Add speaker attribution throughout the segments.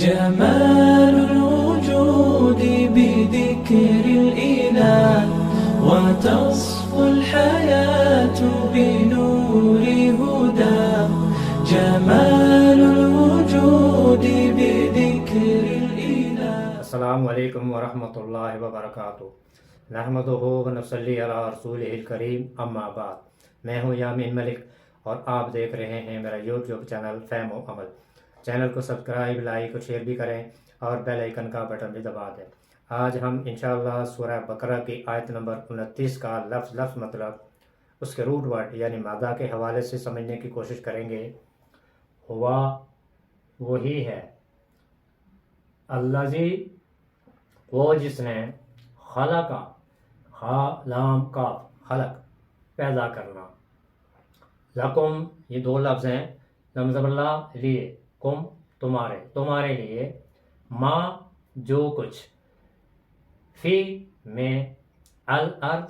Speaker 1: جمال الوجود بذكر الإله وتصفو الحياة بنور هداه. جمال الوجود بذكر الإله.
Speaker 2: السلام علیکم ورحمۃ اللہ وبرکاتہ. نحمدہ ونصلی علی رسولہ الکریم، اما بعد. میں ہوں یامین ملک اور آپ دیکھ رہے ہیں میرا یوٹیوب چینل فہم و عمل. چینل کو سبسکرائب، لائک اور شیئر بھی کریں اور بیل آئیکن کا بٹن بھی دبا دیں. آج ہم انشاءاللہ سورہ بقرہ کی آیت نمبر 29 کا لفظ مطلب اس کے روٹ ورڈ یعنی مادہ کے حوالے سے سمجھنے کی کوشش کریں گے. ہوا وہی ہے، الذی وہ جس نے خلق لام کاف خلق پیدا کرنا، لکم یہ دو لفظ ہیں، لمزب اللہ لیے، کم تمہارے لیے، ما جو کچھ، فی میں، الارض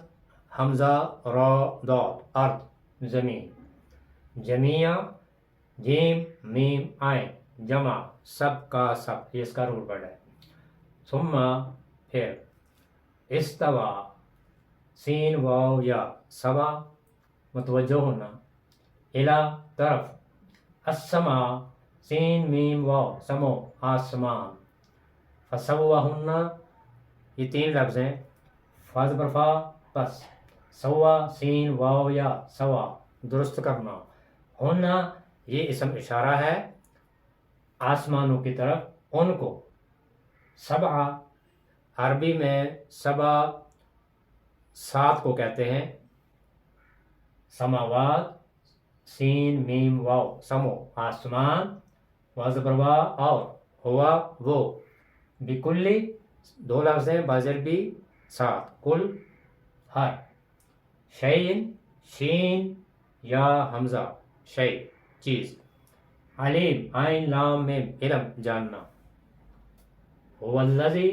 Speaker 2: حمزہ را ضاد ارض زمین، جمیع جیم میم آئیں جمع سب کا سب، یہ اس کا روٹ ورڈ ہے. ثم پھر، استوا سین واو یا سوا متوجہ ہونا، الا طرف، السما سین میم واو سمو آسمان، فسواہن یہ تین لفظ ہیں، فاض برفا پس، سوا سین واو یا سوا درست کرنا، ہونا یہ اسم اشارہ ہے آسمانوں کی طرف، ان کو، سبع عربی میں سبع سات کو کہتے ہیں، سماوات سین میم واو سمو آسمان، واضبروا اور ہوا وہ، بکلی دو لفظ ہیں بازربی ساتھ، کل ہر، شیئن شین یا حمزہ شیء چیز، علیم عین لام میم علم جاننا، هو الذی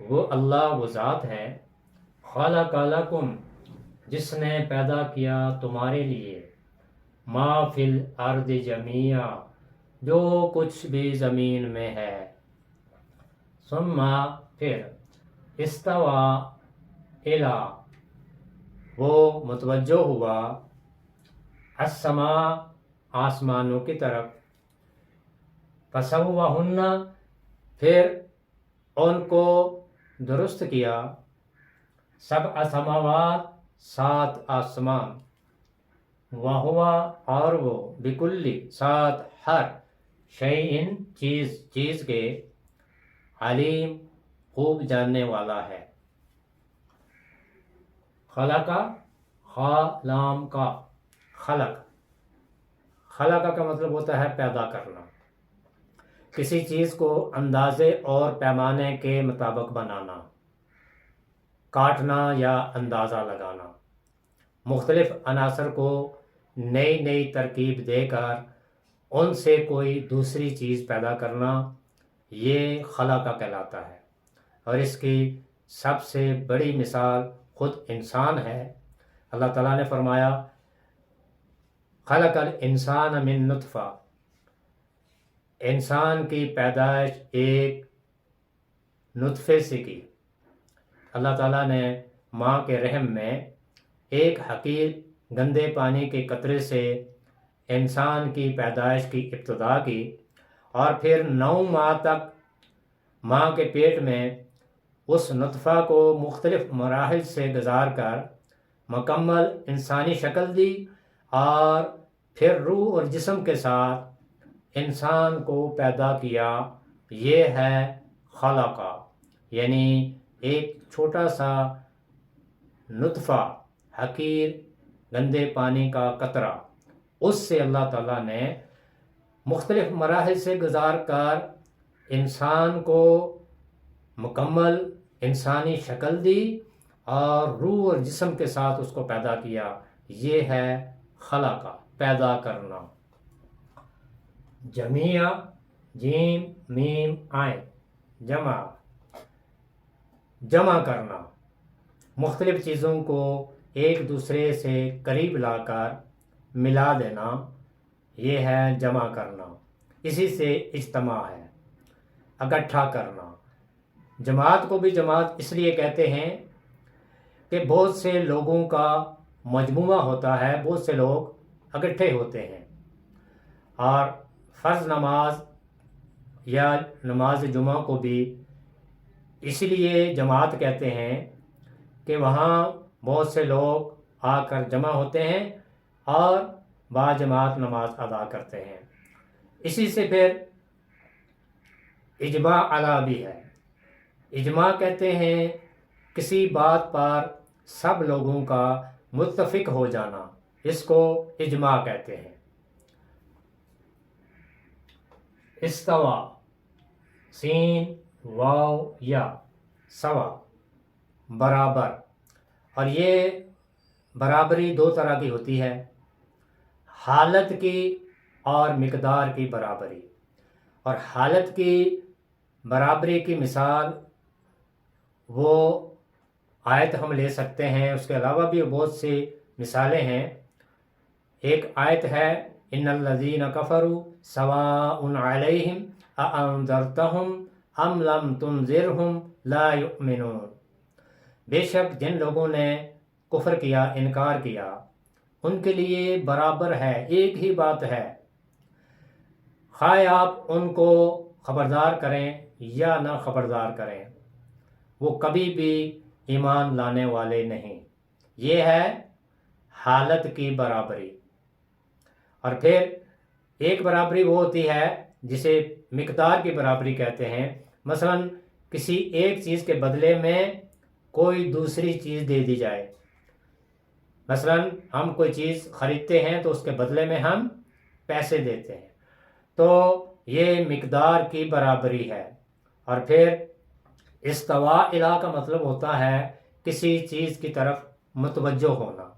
Speaker 2: وہ اللہ وہ ذات ہے، خلق لکم جس نے پیدا کیا تمہارے لیے، ما فی الارض جمیعا جو کچھ بھی زمین میں ہے، ثم پھر، استوا الی وہ متوجہ ہوا، السماء آسمانوں کی طرف، فسواہن پھر ان کو درست کیا، سبع سماوات سات آسمان، وہوا اور وہ، بکلی ساتھ ہر، شیئن چیز کے، علیم خوب جاننے والا ہے. خلق خا لام کا خلق کا مطلب ہوتا ہے پیدا کرنا، کسی چیز کو اندازے اور پیمانے کے مطابق بنانا، کاٹنا یا اندازہ لگانا، مختلف عناصر کو نئی ترکیب دے کر ان سے کوئی دوسری چیز پیدا کرنا، یہ خلق کہلاتا ہے. اور اس کی سب سے بڑی مثال خود انسان ہے. اللہ تعالیٰ نے فرمایا، خلق الانسان من نطفہ، انسان کی پیدائش ایک نطفے سے کی. اللہ تعالیٰ نے ماں کے رحم میں ایک حقیر گندے پانی کے قطرے سے انسان کی پیدائش کی ابتدا کی، اور پھر 9 ماہ تک ماں کے پیٹ میں اس نطفہ کو مختلف مراحل سے گزار کر مکمل انسانی شکل دی، اور پھر روح اور جسم کے ساتھ انسان کو پیدا کیا. یہ ہے خلقہ، یعنی ایک چھوٹا سا نطفہ، حقیر گندے پانی کا قطرہ، اس سے اللہ تعالیٰ نے مختلف مراحل سے گزار کر انسان کو مکمل انسانی شکل دی اور روح اور جسم کے ساتھ اس کو پیدا کیا. یہ ہے خلقہ، پیدا کرنا. جمیع جیم میم آئیں جمع کرنا، مختلف چیزوں کو ایک دوسرے سے قریب لا کر ملا دینا، یہ ہے جمع کرنا. اسی سے اجتماع ہے. اکٹھا کرنا۔ جماعت کو بھی جماعت اس لیے کہتے ہیں کہ بہت سے لوگوں کا مجموعہ ہوتا ہے، بہت سے لوگ اکٹھے ہوتے ہیں۔ اور فرض نماز یا نماز جمعہ کو بھی اس لیے جماعت کہتے ہیں کہ وہاں بہت سے لوگ آ کر جمع ہوتے ہیں اور باجماعت نماز ادا کرتے ہیں۔ اسی سے پھر اجماع علی بھی ہے۔ اجماع کہتے ہیں کسی بات پر سب لوگوں کا متفق ہو جانا، اس کو اجماع کہتے ہیں۔ استوا، سین واو یا سوا، برابر۔ اور یہ برابری دو طرح کی ہوتی ہے، حالت کی اور مقدار کی برابری۔ اور حالت کی برابری کی مثال وہ آیت ہم لے سکتے ہیں، اس کے علاوہ بھی بہت سی مثالیں ہیں۔ ایک آیت ہے ان الذین کفروا سواء علیہم اانذرتہم ام لم تنذرہم لا یؤمنون۔ بے شک جن لوگوں نے کفر کیا، انکار کیا، ان کے لیے برابر ہے، ایک ہی بات ہے، خواہ آپ ان کو خبردار کریں یا نہ خبردار کریں، وہ کبھی بھی ایمان لانے والے نہیں۔ یہ ہے حالت کی برابری۔ اور پھر ایک برابری وہ ہوتی ہے جسے مقدار کی برابری کہتے ہیں۔ مثلا کسی ایک چیز کے بدلے میں کوئی دوسری چیز دے دی جائے۔ مثلا ہم کوئی چیز خریدتے ہیں تو اس کے بدلے میں ہم پیسے دیتے ہیں، تو یہ مقدار کی برابری ہے۔ اور پھر استوا الی کا مطلب ہوتا ہے کسی چیز کی طرف متوجہ ہونا۔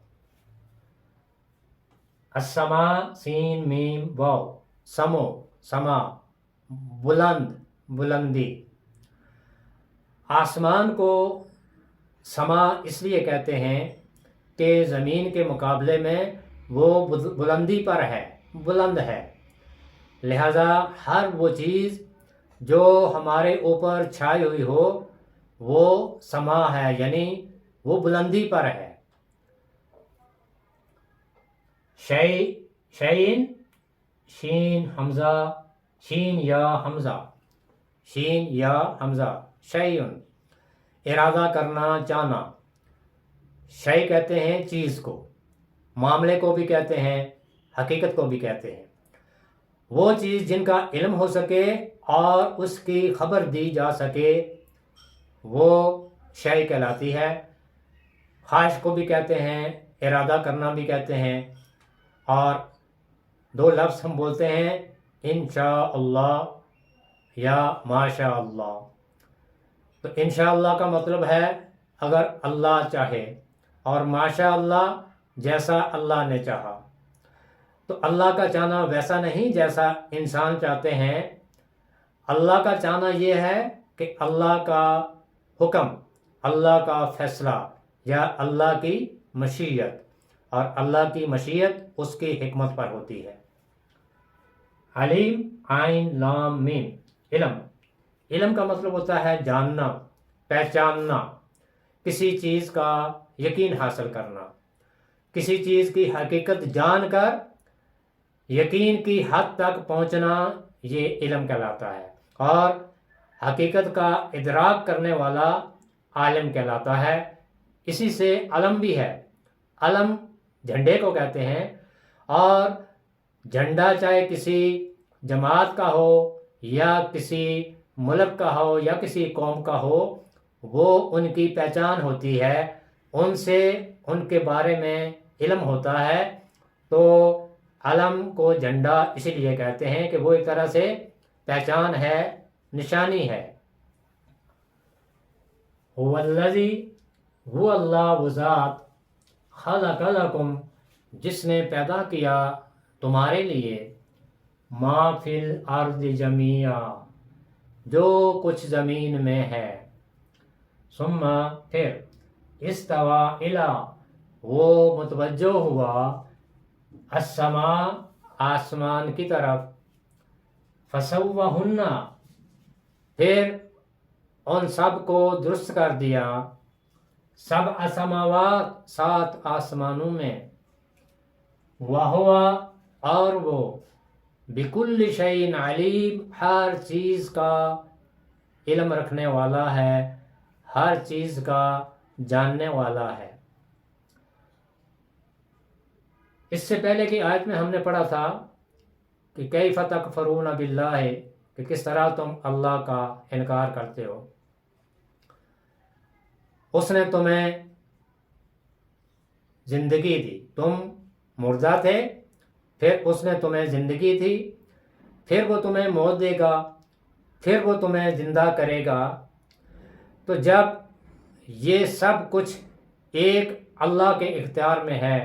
Speaker 2: السماء، سین میم واو، سمو، سما، بلند، بلندی۔ آسمان کو سما اس لیے کہتے ہیں کہ زمین کے مقابلے میں وہ بلندی پر ہے، بلند ہے، لہذا ہر وہ چیز جو ہمارے اوپر چھائی ہوئی ہو وہ سما ہے، یعنی وہ بلندی پر ہے۔ شعین، شین حمزہ، شین یا حمزہ، شین یا حمزہ، شعین، ارادہ کرنا، چاہنا۔ شے کہتے ہیں چیز کو، معاملے کو بھی کہتے ہیں، حقیقت کو بھی کہتے ہیں۔ وہ چیز جن کا علم ہو سکے اور اس کی خبر دی جا سکے وہ شے کہلاتی ہے۔ خواہش کو بھی کہتے ہیں، ارادہ کرنا بھی کہتے ہیں۔ اور دو لفظ ہم بولتے ہیں انشاءاللہ یا ماشاء اللہ۔ تو انشاءاللہ کا مطلب ہے اگر اللہ چاہے، اور ماشاء اللہ جیسا اللہ نے چاہا۔ تو اللہ کا چاہنا ویسا نہیں جیسا انسان چاہتے ہیں۔ اللہ کا چاہنا یہ ہے کہ اللہ کا حکم، اللہ کا فیصلہ یا اللہ کی مشیت، اور اللہ کی مشیت اس کی حکمت پر ہوتی ہے۔ علیم، عین لام میم، علم۔ علم کا مطلب ہوتا ہے جاننا، پہچاننا، کسی چیز کا یقین حاصل کرنا، کسی چیز کی حقیقت جان کر یقین کی حد تک پہنچنا، یہ علم کہلاتا ہے۔ اور حقیقت کا ادراک کرنے والا عالم کہلاتا ہے۔ اسی سے علم بھی ہے۔ علم جھنڈے کو کہتے ہیں، اور جھنڈا چاہے کسی جماعت کا ہو یا کسی ملک کا ہو یا کسی قوم کا ہو، وہ ان کی پہچان ہوتی ہے، ان سے ان کے بارے میں علم ہوتا ہے۔ تو علم کو جھنڈا اسی لیے کہتے ہیں کہ وہ ایک طرح سے پہچان ہے، نشانی ہے۔ هو الذی، وہ اللہ، وہ ذات، خلق لکم، جس نے پیدا کیا تمہارے لیے، ما فی الارض جمیعا، جو کچھ زمین میں ہے، ثم، پھر، استوا الی، وہ متوجہ ہوا، السماء، آسمان کی طرف، فسوہن، پھر ان سب کو درست کر دیا، سبع سماوات 7 آسمانوں میں، وہوا اور وہ بکل شیء علیم ہر چیز کا علم رکھنے والا ہے، ہر چیز کا جاننے والا ہے۔ اس سے پہلے کی آیت میں ہم نے پڑھا تھا کہ کیف تکفرون باللہ، کہ کس طرح تم اللہ کا انکار کرتے ہو۔ اس نے تمہیں زندگی دی، تم مردہ تھے، پھر اس نے تمہیں زندگی دی، پھر وہ تمہیں موت دے گا، پھر وہ تمہیں زندہ کرے گا۔ تو جب یہ سب کچھ ایک اللہ کے اختیار میں ہے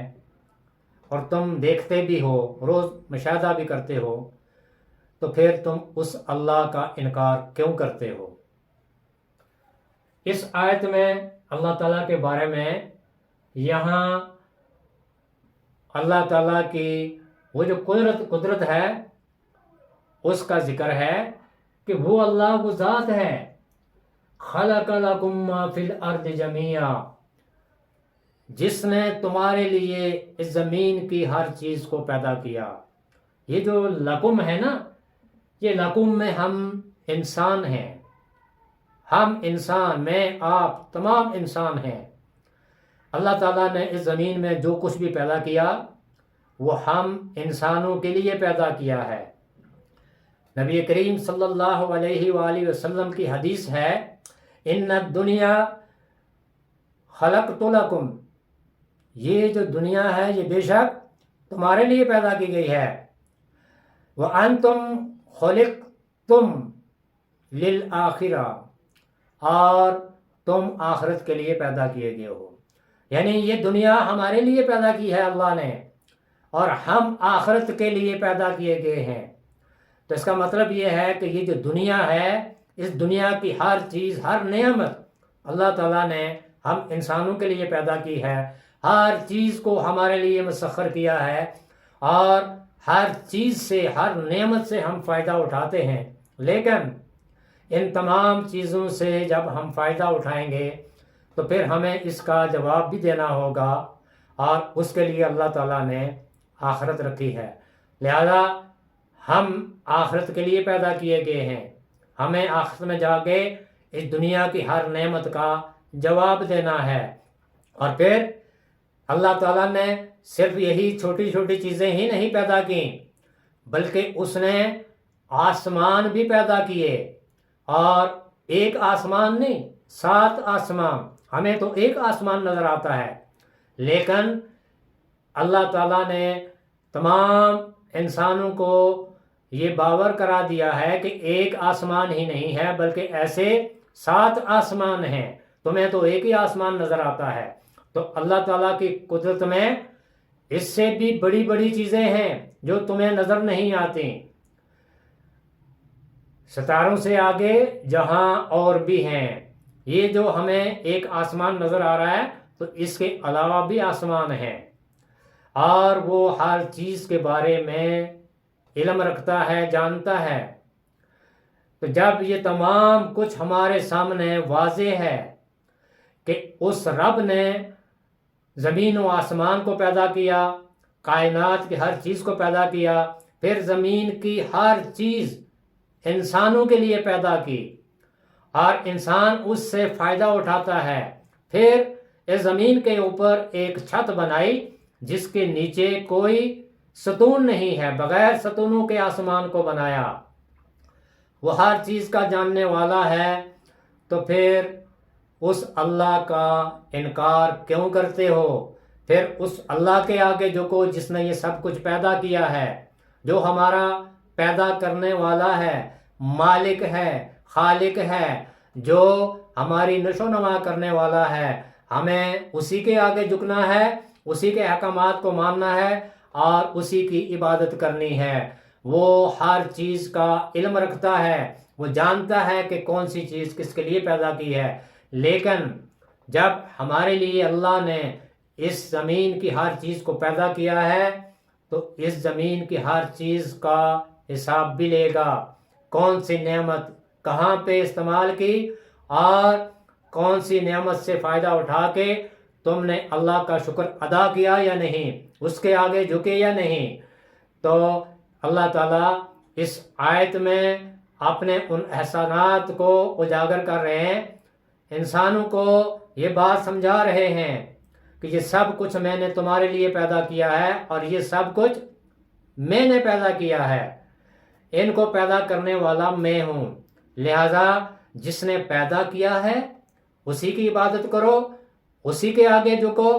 Speaker 2: اور تم دیکھتے بھی ہو، روز مشاہدہ بھی کرتے ہو، تو پھر تم اس اللہ کا انکار کیوں کرتے ہو؟ اس آیت میں اللہ تعالیٰ کے بارے میں یہاں اللہ تعالیٰ کی وہ جو قدرت ہے اس کا ذکر ہے کہ وہ اللہ وہ ذات ہے، خلق لکم ما فی الارض جمیعا، جس نے تمہارے لیے اس زمین کی ہر چیز کو پیدا کیا۔ یہ جو لکم ہے نا، یہ لکم میں ہم انسان ہیں، ہم انسان، میں آپ تمام انسان ہیں۔ اللہ تعالیٰ نے اس زمین میں جو کچھ بھی پیدا کیا وہ ہم انسانوں کے لیے پیدا کیا ہے۔ نبی کریم صلی اللہ علیہ وآلہ وسلم کی حدیث ہے، ان الدنیا خلقت لکم، یہ جو دنیا ہے یہ بے شک تمہارے لیے پیدا کی گئی ہے، وانتم خلقتم للآخرہ، اور تم آخرت کے لیے پیدا کیے گئے ہو۔ یعنی یہ دنیا ہمارے لیے پیدا کی ہے اللہ نے، اور ہم آخرت کے لیے پیدا کیے گئے ہیں۔ تو اس کا مطلب یہ ہے کہ یہ جو دنیا ہے، اس دنیا کی ہر چیز، ہر نعمت اللہ تعالیٰ نے ہم انسانوں کے لیے پیدا کی ہے، ہر چیز کو ہمارے لیے مسخر کیا ہے، اور ہر چیز سے، ہر نعمت سے ہم فائدہ اٹھاتے ہیں۔ لیکن ان تمام چیزوں سے جب ہم فائدہ اٹھائیں گے تو پھر ہمیں اس کا جواب بھی دینا ہوگا، اور اس کے لیے اللہ تعالیٰ نے آخرت رکھی ہے۔ لہذا ہم آخرت کے لیے پیدا کیے گئے ہیں، ہمیں آخرت میں جا کے اس دنیا کی ہر نعمت کا جواب دینا ہے۔ اور پھر اللہ تعالیٰ نے صرف یہی چھوٹی چھوٹی چیزیں ہی نہیں پیدا کی، بلکہ اس نے آسمان بھی پیدا کیے، اور ایک آسمان نہیں، 7 آسمان۔ ہمیں تو ایک آسمان نظر آتا ہے، لیکن اللہ تعالیٰ نے تمام انسانوں کو یہ باور کرا دیا ہے کہ ایک آسمان ہی نہیں ہے بلکہ ایسے 7 آسمان ہیں، تمہیں تو ایک ہی آسمان نظر آتا ہے۔ تو اللہ تعالیٰ کی قدرت میں اس سے بھی بڑی بڑی چیزیں ہیں جو تمہیں نظر نہیں آتی، ستاروں سے آگے جہاں اور بھی ہیں۔ یہ جو ہمیں ایک آسمان نظر آ رہا ہے تو اس کے علاوہ بھی آسمان ہیں، اور وہ ہر چیز کے بارے میں علم رکھتا ہے، جانتا ہے۔ تو جب یہ تمام کچھ ہمارے سامنے واضح ہے کہ اس رب نے زمین و آسمان کو پیدا کیا، کائنات کی ہر چیز کو پیدا کیا، پھر زمین کی ہر چیز انسانوں کے لیے پیدا کی، اور انسان اس سے فائدہ اٹھاتا ہے، پھر اس زمین کے اوپر ایک چھت بنائی جس کے نیچے کوئی ستون نہیں ہے، بغیر ستونوں کے آسمان کو بنایا۔ وہ ہر چیز کا جاننے والا ہے، تو پھر اس اللہ کا انکار کیوں کرتے ہو؟ پھر اس اللہ کے آگے جس نے یہ سب کچھ پیدا کیا ہے، جو ہمارا پیدا کرنے والا ہے، مالک ہے، خالق ہے، جو ہماری نشو و نما کرنے والا ہے، ہمیں اسی کے آگے جھکنا ہے، اسی کے احکامات کو ماننا ہے، اور اسی کی عبادت کرنی ہے۔ وہ ہر چیز کا علم رکھتا ہے، وہ جانتا ہے کہ کون سی چیز کس کے لیے پیدا کی ہے۔ لیکن جب ہمارے لیے اللہ نے اس زمین کی ہر چیز کو پیدا کیا ہے تو اس زمین کی ہر چیز کا حساب بھی لے گا، کون سی نعمت کہاں پہ استعمال کی اور کون سی نعمت سے فائدہ اٹھا کے تم نے اللہ کا شکر ادا کیا یا نہیں، اس کے آگے جھکے یا نہیں۔ تو اللہ تعالیٰ اس آیت میں اپنے ان احسانات کو اجاگر کر رہے ہیں، انسانوں کو یہ بات سمجھا رہے ہیں کہ یہ سب کچھ میں نے تمہارے لیے پیدا کیا ہے اور یہ سب کچھ میں نے پیدا کیا ہے، ان کو پیدا کرنے والا میں ہوں، لہذا جس نے پیدا کیا ہے اسی کی عبادت کرو، اسی کے آگے جھکو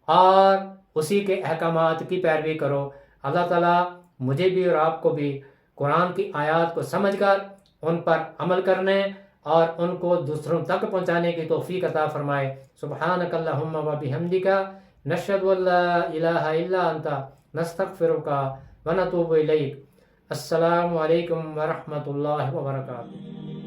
Speaker 2: اور اسی کے احکامات کی پیروی کرو۔ اللہ تعالیٰ مجھے بھی اور آپ کو بھی قرآن کی آیات کو سمجھ کر ان پر عمل کرنے اور ان کو دوسروں تک پہنچانے کی توفیق عطا فرمائے۔ سبحانک اللہم و بحمدک نشہد ان لا الہ الا انت نستغفرک و نتوب الیک۔ السلام علیکم ورحمۃ اللہ وبرکاتہ۔